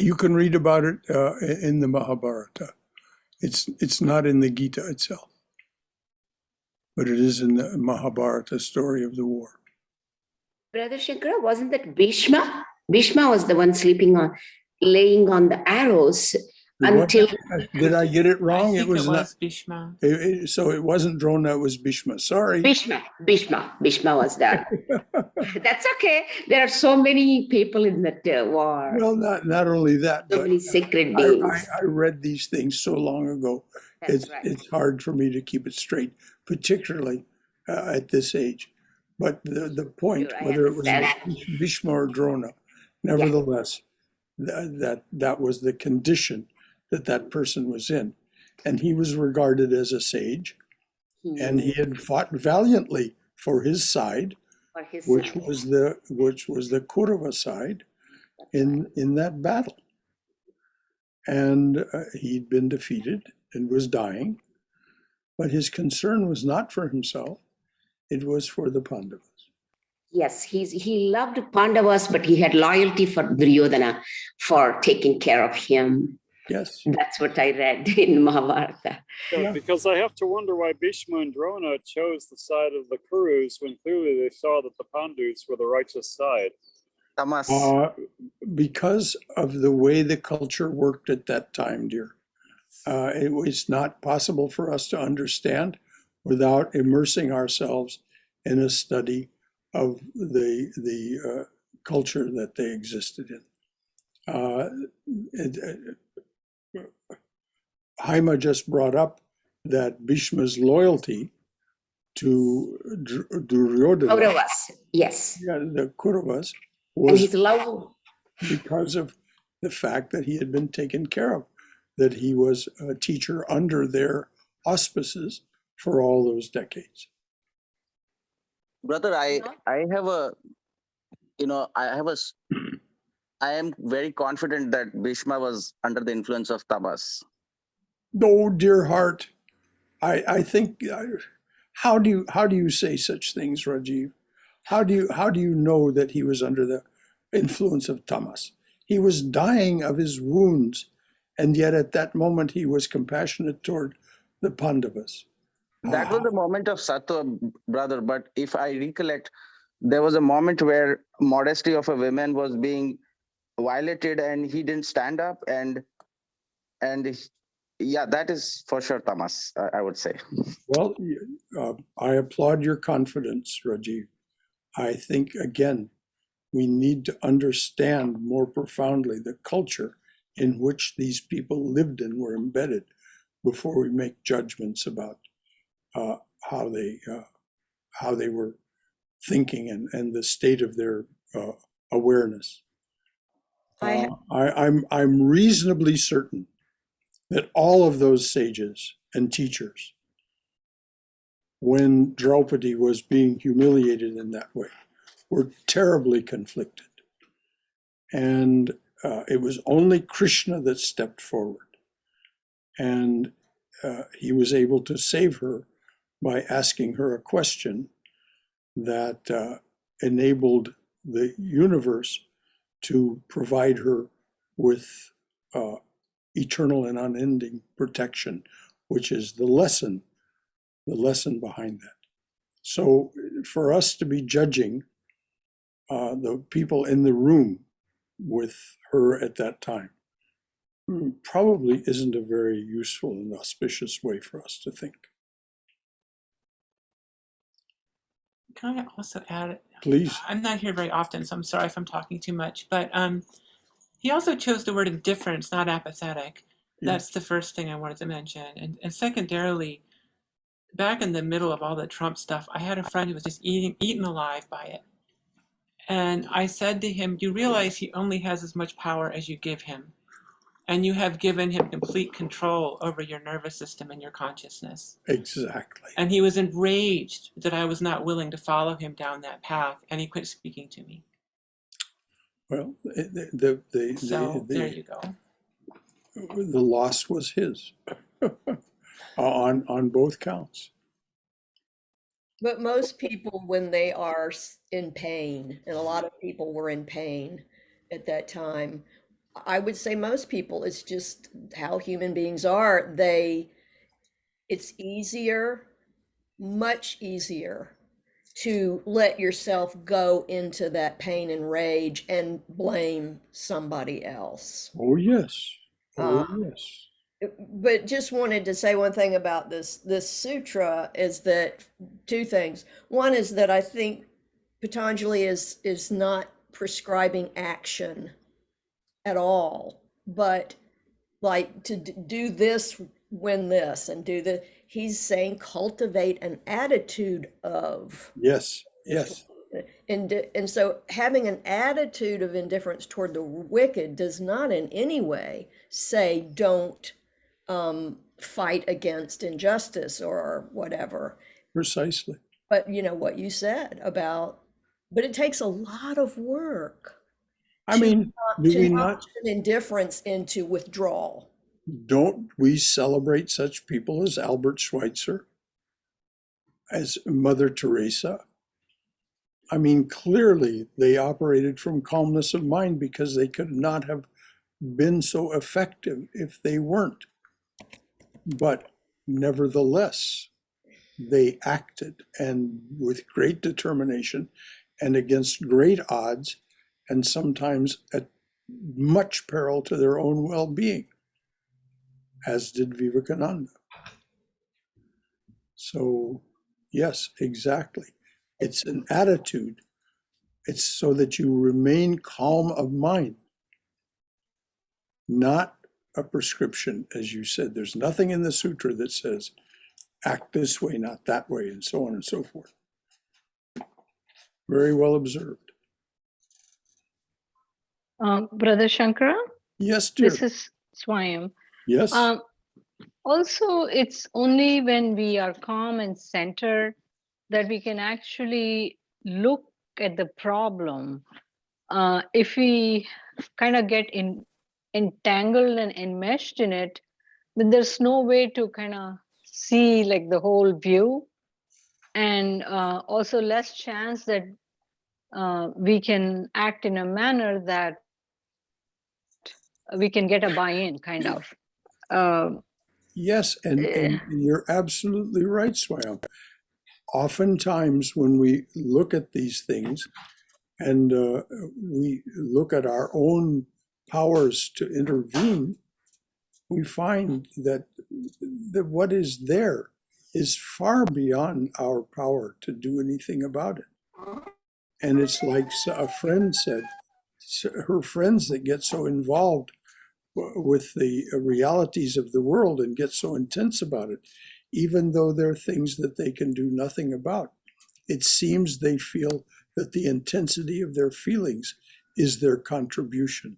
You can read about it in the Mahabharata. It's not in the Gita itself, but it is in the Mahabharata story of the war. Brother Shankara, wasn't that Bhishma? Bhishma was the one laying on the arrows until. Did I get it I wrong? think It was not. Bhishma. So it wasn't Drona, it was Bhishma. Sorry. Bhishma was that. That's okay. There are so many people in that war. Well, not only that, So but many sacred beings. I read these things so long ago. That's right. It's hard for me to keep it straight, particularly at this age. But the point, Sure, I whether it was understand. Bhishma or Drona, nevertheless, that was the condition that person was in. And he was regarded as a sage, and he had fought valiantly for his side, which was the Kurava side in that battle. And he'd been defeated and was dying, but his concern was not for himself, it was for the Pandavas. Yes, he loved Pandavas, but he had loyalty for Duryodhana for taking care of him. Yes. That's what I read in Mahabharata. Yeah, because I have to wonder why Bhishma and Drona chose the side of the Kurus when clearly they saw that the Pandus were the righteous side. Tamas. Because of the way the culture worked at that time, dear. It was not possible for us to understand without immersing ourselves in a study of the culture that they existed in. Haima just brought up that Bhishma's loyalty to Duryodhana, Kauravas, yes. the Kauravas, And was his love. because of the fact that he had been taken care of, that he was a teacher under their auspices for all those decades. Brother, I have a, I am very confident that Bhishma was under the influence of tamas. Oh, dear heart, I think, how do you say such things, Rajiv? How do you know that he was under the influence of tamas? He was dying of his wounds, and yet at that moment he was compassionate toward the Pandavas. That was the moment of sattva, brother. But if I recollect, there was a moment where modesty of a woman was being violated, and he didn't stand up, and yeah, that is for sure tamas, I would say. Well, I applaud your confidence, Rajiv. I think, again, we need to understand more profoundly the culture in which these people lived and were embedded before we make judgments about how they were thinking and the state of their awareness. I'm reasonably certain that all of those sages and teachers, when Draupadi was being humiliated in that way, were terribly conflicted. And it was only Krishna that stepped forward. And he was able to save her by asking her a question that enabled the universe to provide her with eternal and unending protection, which is the lesson behind that. So for us to be judging the people in the room with her at that time probably isn't a very useful and auspicious way for us to think. Can I also add? Please. I'm not here very often, so I'm sorry if I'm talking too much. But he also chose the word indifference, not apathetic. Yeah. That's the first thing I wanted to mention. And secondarily, back in the middle of all the Trump stuff, I had a friend who was just eaten alive by it. And I said to him, you realize he only has as much power as you give him. And you have given him complete control over your nervous system and your consciousness. Exactly. And he was enraged that I was not willing to follow him down that path, and he quit speaking to me. Well, So there you go. The loss was his on both counts. But most people, when they are in pain, and a lot of people were in pain at that time, I would say most people, it's just how human beings are. It's easier, much easier to let yourself go into that pain and rage and blame somebody else. Oh, yes. Oh, yes. But just wanted to say one thing about this sutra is that two things. One is that I think Patanjali is not prescribing action at all, but like to do this when this and do the, he's saying cultivate an attitude of. Yes, yes. And so having an attitude of indifference toward the wicked does not in any way say don't fight against injustice or whatever. Precisely. But you know what you said about, but it takes a lot of work. I mean, do we not? Turn indifference into withdrawal. Don't we celebrate such people as Albert Schweitzer, as Mother Teresa? I mean, clearly they operated from calmness of mind because they could not have been so effective if they weren't. But nevertheless, they acted, and with great determination and against great odds, and sometimes at much peril to their own well-being, as did Vivekananda. So, yes, exactly. It's an attitude. It's so that you remain calm of mind, not a prescription, as you said. There's nothing in the sutra that says, act this way, not that way, and so on and so forth. Very well observed. Brother Shankara? Yes, dear. This is Swayam. Yes. Also, it's only when we are calm and centered that we can actually look at the problem. If we kind of get entangled and enmeshed in it, then there's no way to kind of see like the whole view, and also less chance that we can act in a manner that we can get a buy-in, kind of. Yes, and you're absolutely right, Swayam. Oftentimes when we look at these things and we look at our own powers to intervene, we find that what is there is far beyond our power to do anything about it. And it's like a friend said, her friends that get so involved with the realities of the world and get so intense about it, even though there are things that they can do nothing about, it seems they feel that the intensity of their feelings is their contribution.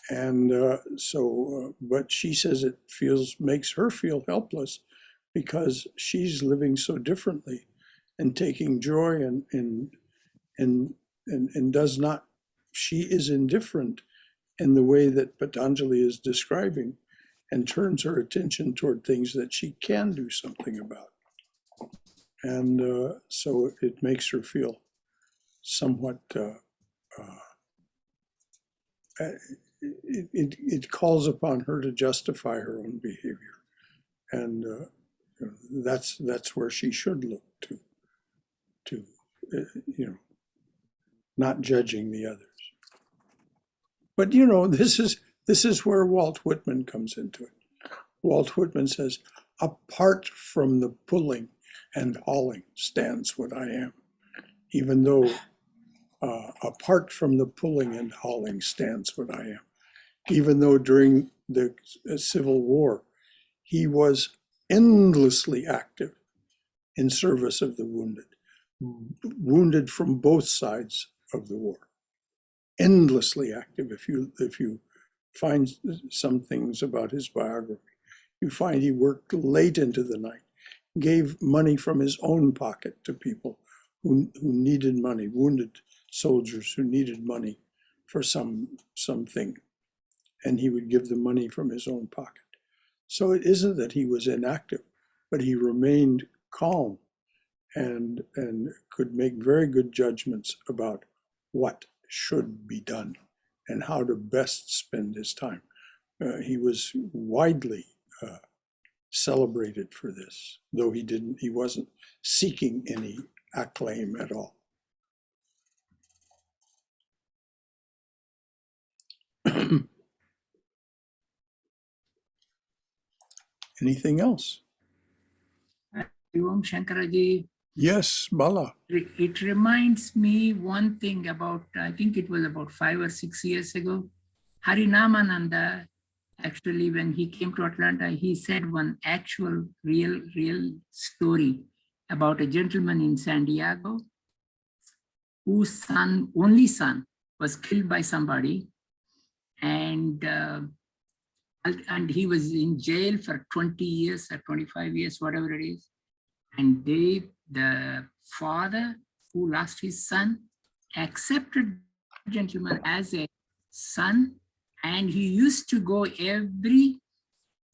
And but she says it makes her feel helpless because she's living so differently and taking joy and does not, she is indifferent in the way that Patanjali is describing, and turns her attention toward things that she can do something about. And so it makes her feel somewhat it calls upon her to justify her own behavior, and that's where she should look to not judging the others. But this is where Walt Whitman comes into it. Walt Whitman says, apart from the pulling and hauling stands what I am, even though apart from the pulling and hauling stands what I am, even though during the Civil War, he was endlessly active in service of the wounded from both sides of the war. Endlessly active. If you find some things about his biography, you find he worked late into the night, gave money from his own pocket to people who needed money, wounded soldiers who needed money for something, and he would give them money from his own pocket. So it isn't that he was inactive, but he remained calm and could make very good judgments about what should be done and how to best spend his time. He was widely celebrated for this, though he wasn't seeking any acclaim at all. Anything else? Om Shankaraji. Yes, Bala. It reminds me one thing about, I think it was about 5 or 6 years ago, Harinamananda, actually, when he came to Atlanta, he said one actual real story about a gentleman in San Diego whose only son was killed by somebody, and he was in jail for 20 years or 25 years, whatever it is. And the father who lost his son accepted the gentleman as a son, and he used to go every,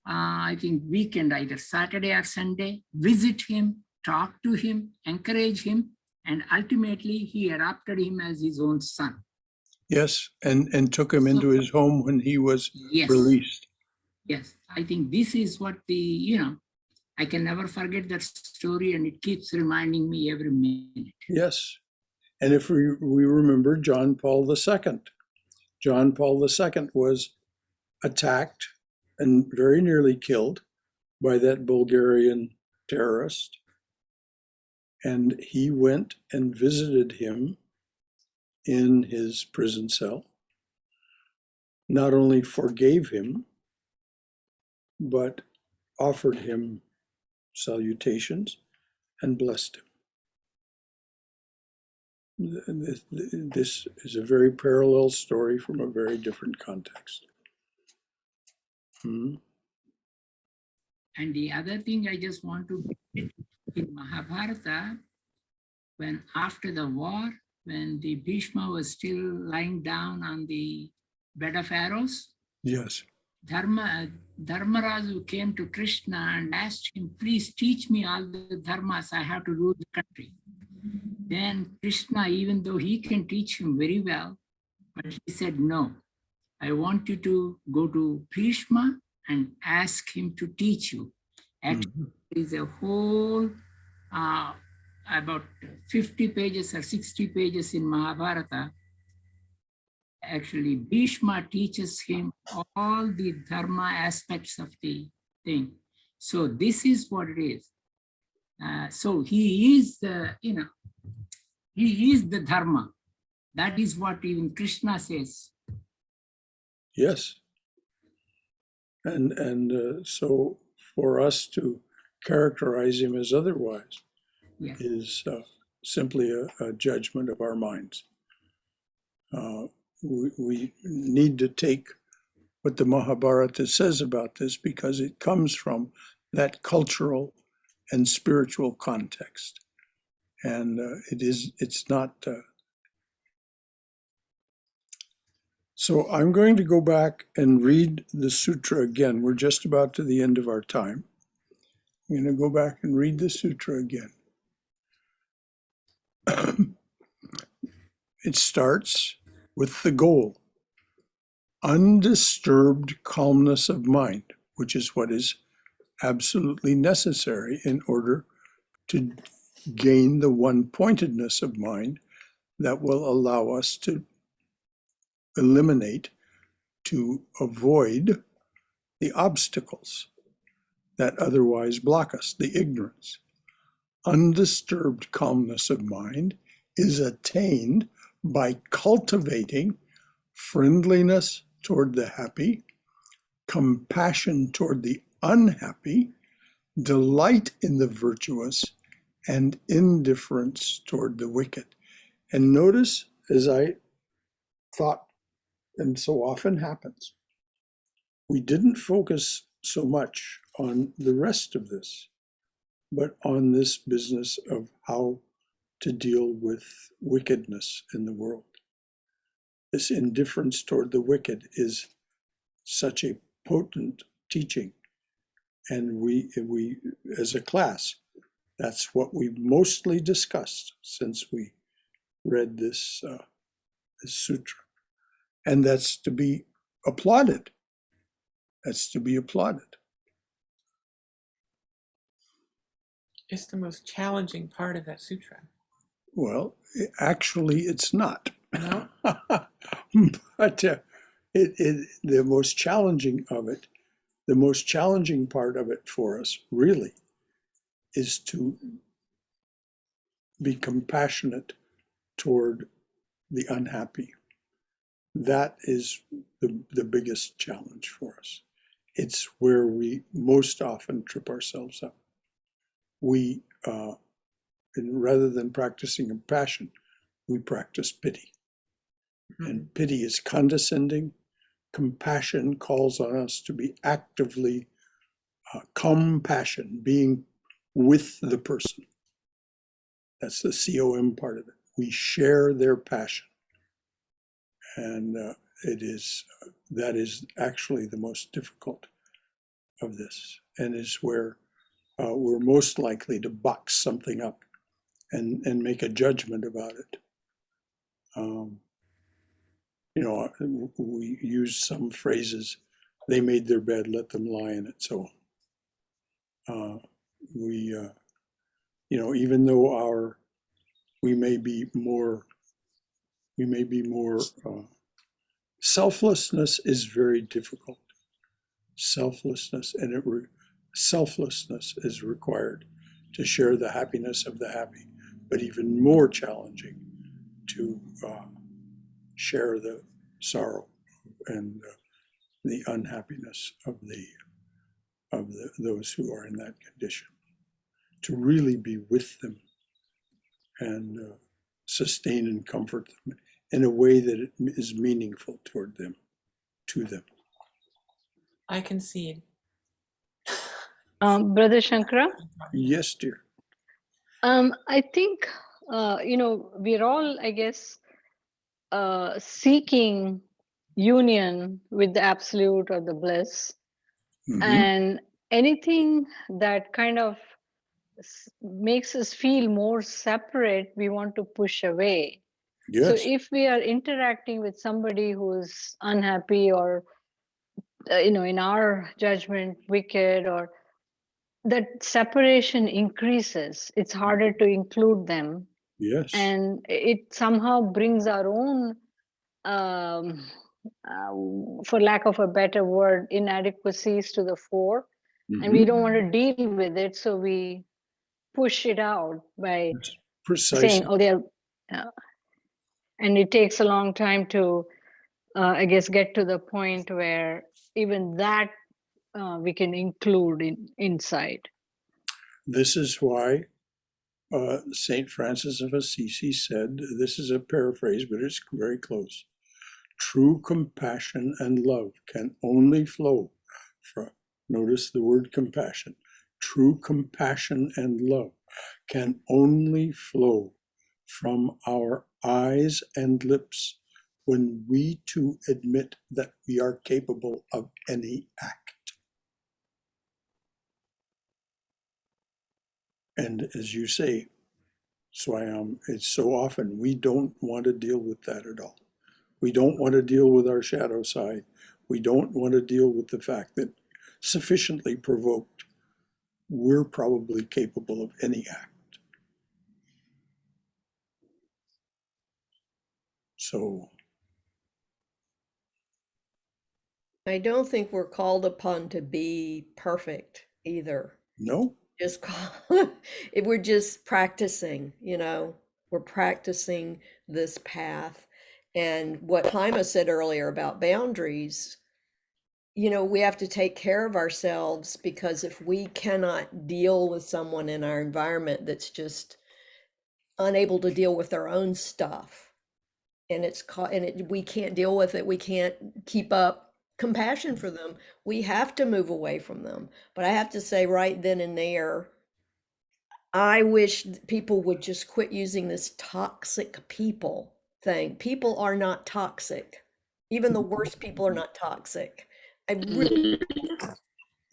I think, weekend, either Saturday or Sunday, visit him, talk to him, encourage him, and ultimately he adopted him as his own son. Yes, and took him into his home when he was released. Yes, I think this is what I can never forget that story, and it keeps reminding me every minute. Yes, and if we remember John Paul II, John Paul II was attacked and very nearly killed by that Bulgarian terrorist, and he went and visited him in his prison cell, not only forgave him, but offered him salutations and blessed him. This is a very parallel story from a very different context. And the other thing I just want to in Mahabharata, when after the war, when the Bhishma was still lying down on the bed of arrows, yes, Dharmaraju came to Krishna and asked him, please teach me all the dharmas I have to rule the country. Then Krishna, even though he can teach him very well, but he said, no, I want you to go to Bhishma and ask him to teach you. Actually, there is a whole about 50 pages or 60 pages in Mahabharata. Actually, Bhishma teaches him all the dharma aspects of the thing. So this is what it is. So he is the, he is the dharma. That is what even Krishna says. yes. And so for us to characterize him as otherwise is simply a judgment of our minds. We need to take what the Mahabharata says about this because it comes from that cultural and spiritual context. And it's not. So I'm going to go back and read the sutra again. We're just about to the end of our time. I'm going to go back and read the sutra again. It starts with the goal. undisturbed calmness of mind, which is what is absolutely necessary in order to gain the one-pointedness of mind that will allow us to eliminate, to avoid the obstacles that otherwise block us, the ignorance. Undisturbed calmness of mind is attained by cultivating friendliness toward the happy, compassion toward the unhappy, delight in the virtuous, and indifference toward the wicked. And notice, as I thought, and so often happens, we didn't focus so much on the rest of this, but on this business of how to deal with wickedness in the world. This indifference toward the wicked is such a potent teaching. And we as a class, that's what we mostly discussed since we read this sutra. And that's to be applauded. That's to be applauded. It's the most challenging part of that sutra. Well, actually, it's not. No? But the most challenging of it, the most challenging part of it for us really is to be compassionate toward the unhappy. That is the biggest challenge for us. It's where we most often trip ourselves up. We, and rather than practicing compassion, we practice pity. And pity is condescending. Compassion calls on us to be actively compassion, being with the person. That's the COM part of it. We share their passion. And that is actually the most difficult of this, and is where we're most likely to box something up and make a judgment about it. We use some phrases, they made their bed, let them lie in it, so on. Even though we may be more selflessness is very difficult. Selflessness is required to share the happiness of the happy, but even more challenging to share the sorrow and the unhappiness of those who are in that condition. To really be with them and sustain and comfort them in a way that it is meaningful to them. I concede. Brother Shankara? Yes, dear. I think, we're all, I guess, seeking union with the absolute or the bliss. Mhm. And anything that kind of makes us feel more separate, we want to push away. Yes. So if we are interacting with somebody who's unhappy or, in our judgment, wicked, or that separation increases, it's harder to include them. Yes. And it somehow brings our own, for lack of a better word, inadequacies to the fore. And we don't want to deal with it, so we push it out by saying, oh, they're, and it takes a long time to, I guess, get to the point where even that we can include inside. This is why St. Francis of Assisi said, this is a paraphrase, but it's very close. True compassion and love can only flow from, notice the word compassion, true compassion and love can only flow from our eyes and lips when we too admit that we are capable of any act. And as you say, Swayam, it's so often we don't want to deal with that at all. We don't want to deal with our shadow side. We don't want to deal with the fact that sufficiently provoked, we're probably capable of any act. So I don't think we're called upon to be perfect either. no, Just if we're just practicing, we're practicing this path. And what Haima said earlier about boundaries, we have to take care of ourselves, because if we cannot deal with someone in our environment that's just unable to deal with their own stuff, and we can't deal with it, we can't keep up compassion for them, we have to move away from them. But I have to say, right then and there, I wish people would just quit using this toxic people thing. People are not toxic. Even the worst people are not toxic. I really,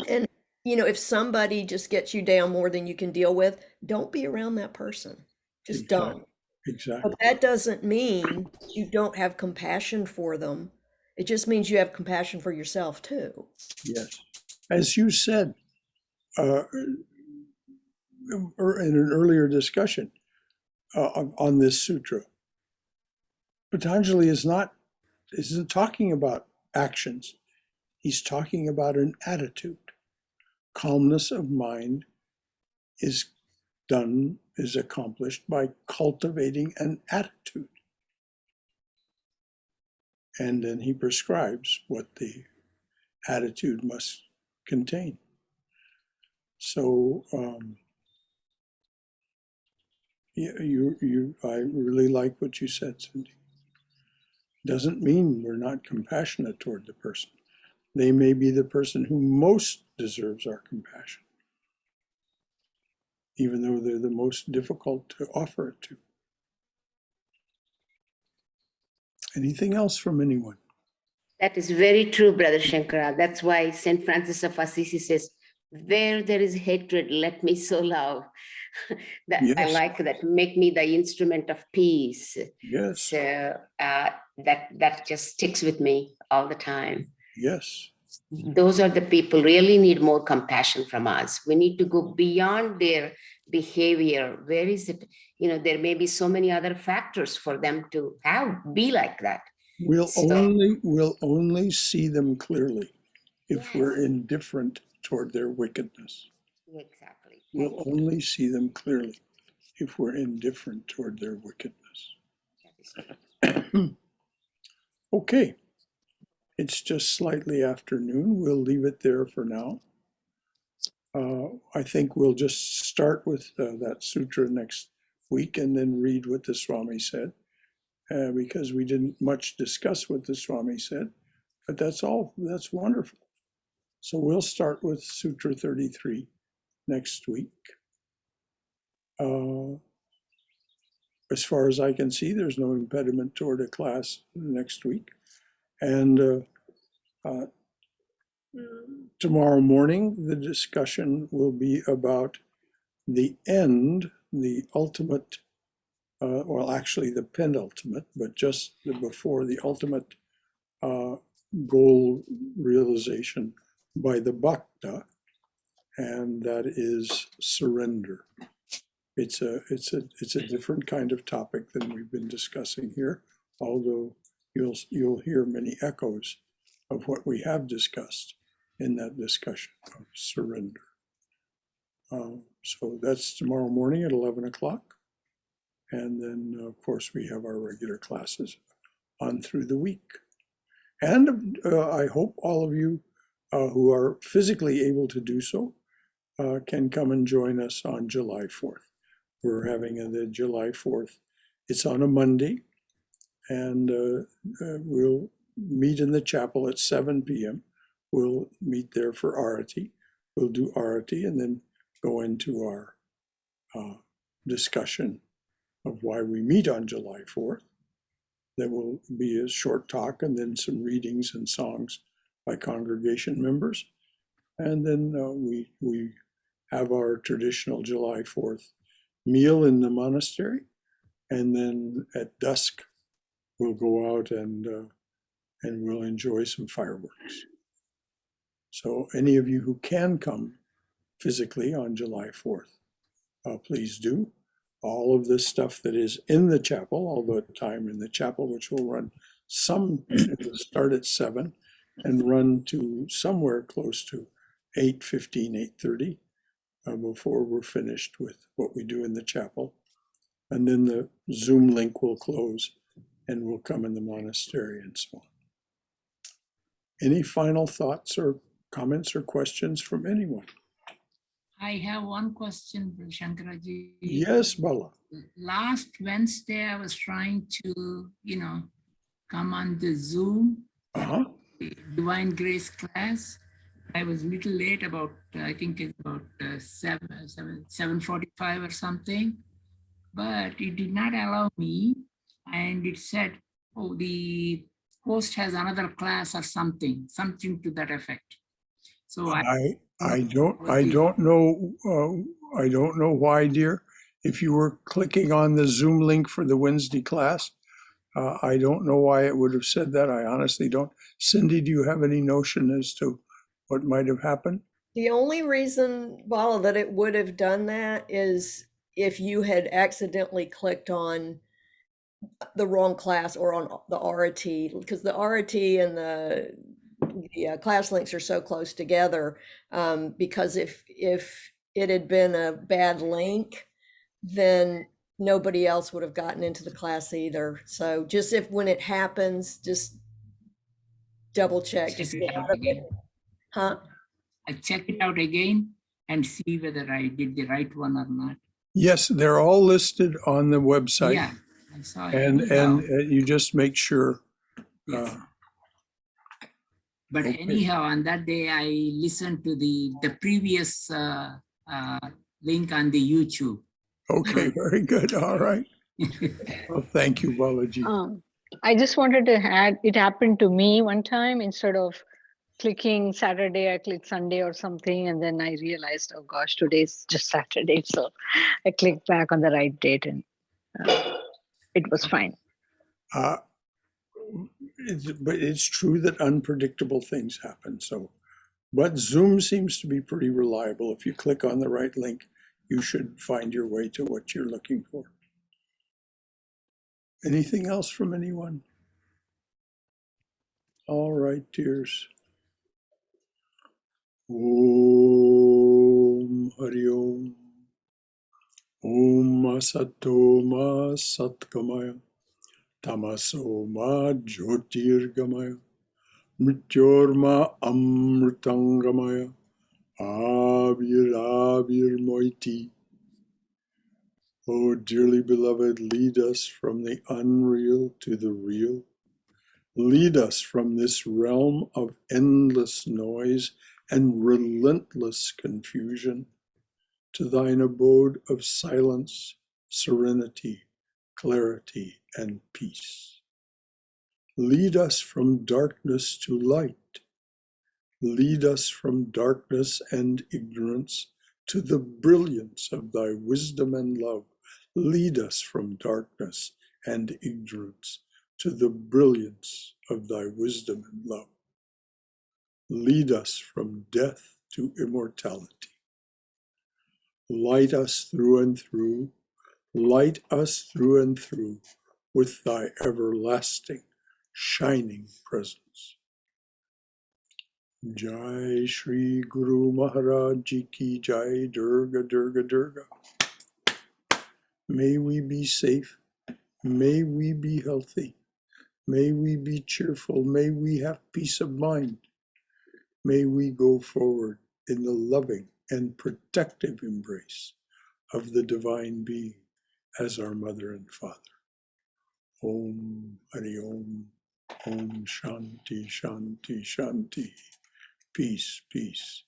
and if somebody just gets you down more than you can deal with, don't be around that person. Just exactly. don't. Exactly. But that doesn't mean you don't have compassion for them. It just means you have compassion for yourself too. Yes. As you said in an earlier discussion on this sutra, Patanjali isn't talking about actions. He's talking about an attitude. Calmness of mind is accomplished by cultivating an attitude. And then he prescribes what the attitude must contain. So I really like what you said, Cindy. Doesn't mean we're not compassionate toward the person. They may be the person who most deserves our compassion, even though they're the most difficult to offer it to. Anything else from anyone? That is very true, Brother Shankara. That's why St. Francis of Assisi says, where there is hatred, let me sow love. I Yes. like that. Make me the instrument of peace. Yes. So that just sticks with me all the time. Yes. Those are the people really need more compassion from us. We need to go beyond their behavior. Where is it? There may be so many other factors for them to be like that. We'll only see them clearly if we're indifferent toward their wickedness. Exactly. We'll only see them clearly if we're indifferent toward their wickedness. Okay. It's just slightly afternoon. We'll leave it there for now. I think we'll just start with that sutra next week and then read what the Swami said, because we didn't much discuss what the Swami said, but that's all. That's wonderful. So we'll start with Sutra 33 next week. As far as I can see, there's no impediment toward a class next week. And tomorrow morning, the discussion will be about the end, the ultimate, well, actually the penultimate, but just before the ultimate goal realization by the bhakta, and that is surrender. It's a different kind of topic than we've been discussing here, although you'll hear many echoes of what we have discussed in that discussion of surrender. So that's tomorrow morning at 11 o'clock. And then, of course, we have our regular classes on through the week. And I hope all of you who are physically able to do so can come and join us on July 4th. We're having the July 4th. It's on a Monday, and we'll meet in the chapel at 7 p.m. We'll meet there for Arati. We'll do Arati and then go into our discussion of why we meet on July 4th. There will be a short talk and then some readings and songs by congregation members. And then we have our traditional July 4th meal in the monastery. And then at dusk, we'll go out and and we'll enjoy some fireworks. So any of you who can come physically on July 4th, please do. All of this stuff that is in the chapel, all the time in the chapel, which will run start at 7 and run to somewhere close to 8:15, 8:30 before we're finished with what we do in the chapel. And then the Zoom link will close and we'll come in the monastery and so on. Any final thoughts or comments or questions from anyone? I have one question for Shankaraji. Yes, Bala. Last Wednesday, I was trying to, come on the Zoom Divine Grace class. I was a little late, about I think it's about 7:45 or something, but it did not allow me, and it said, "Oh, the host has another class or something to that effect." So I don't know why, dear. If you were clicking on the Zoom link for the Wednesday class, I don't know why it would have said that. I honestly don't. Cindy, do you have any notion as to what might have happened? The only reason, Bala, that it would have done that is if you had accidentally clicked on the wrong class or on the RT, because the RT and the class links are so close together. Because if it had been a bad link, then nobody else would have gotten into the class either. So just when it happens, just double check. Just get out of it. Huh? I check it out again and see whether I did the right one or not. Yes, they're all listed on the website. Yeah, I saw it. And you just make sure. Yes. But anyhow, on that day, I listened to the previous link on the YouTube. Okay, very good. All right. Well, thank you, Balaji. I just wanted to add, it happened to me one time. Instead of clicking Saturday, I clicked Sunday or something, and then I realized, oh gosh, today's just Saturday. So I clicked back on the right date, and it was fine. But it's true that unpredictable things happen. So, but Zoom seems to be pretty reliable. If you click on the right link, you should find your way to what you're looking for. Anything else from anyone? All right, dears. Om Hari Om. Om Asato Ma Satkamaya. Tamaso Ma Jyotirgamaya. Mrityorma Amritangamaya. Abir Moiti. Oh, dearly beloved, lead us from the unreal to the real. Lead us from this realm of endless noise and relentless confusion to thine abode of silence, serenity, clarity, and peace. Lead us from darkness to light. Lead us from darkness and ignorance to the brilliance of thy wisdom and love. Lead us from darkness and ignorance to the brilliance of thy wisdom and love. Lead us from death to immortality. Light us through and through. Light us through and through with thy everlasting, shining presence. Jai Shri Guru Maharaj Ji Ki Jai. Durga, Durga, Durga. May we be safe. May we be healthy. May we be cheerful. May we have peace of mind. May we go forward in the loving and protective embrace of the Divine Being as our Mother and Father. Om Hari Om. Om Shanti, Shanti, Shanti. Peace, peace.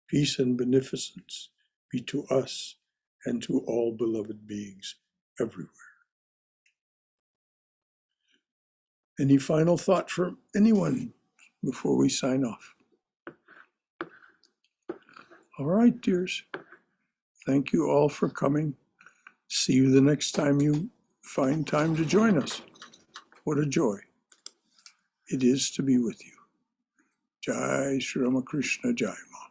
Peace and beneficence be to us and to all beloved beings everywhere. Any final thought from anyone before we sign off? All right, dears. Thank you all for coming. See you the next time you find time to join us. What a joy. it is to be with you. Jai Shri Ramakrishna Jai Ma.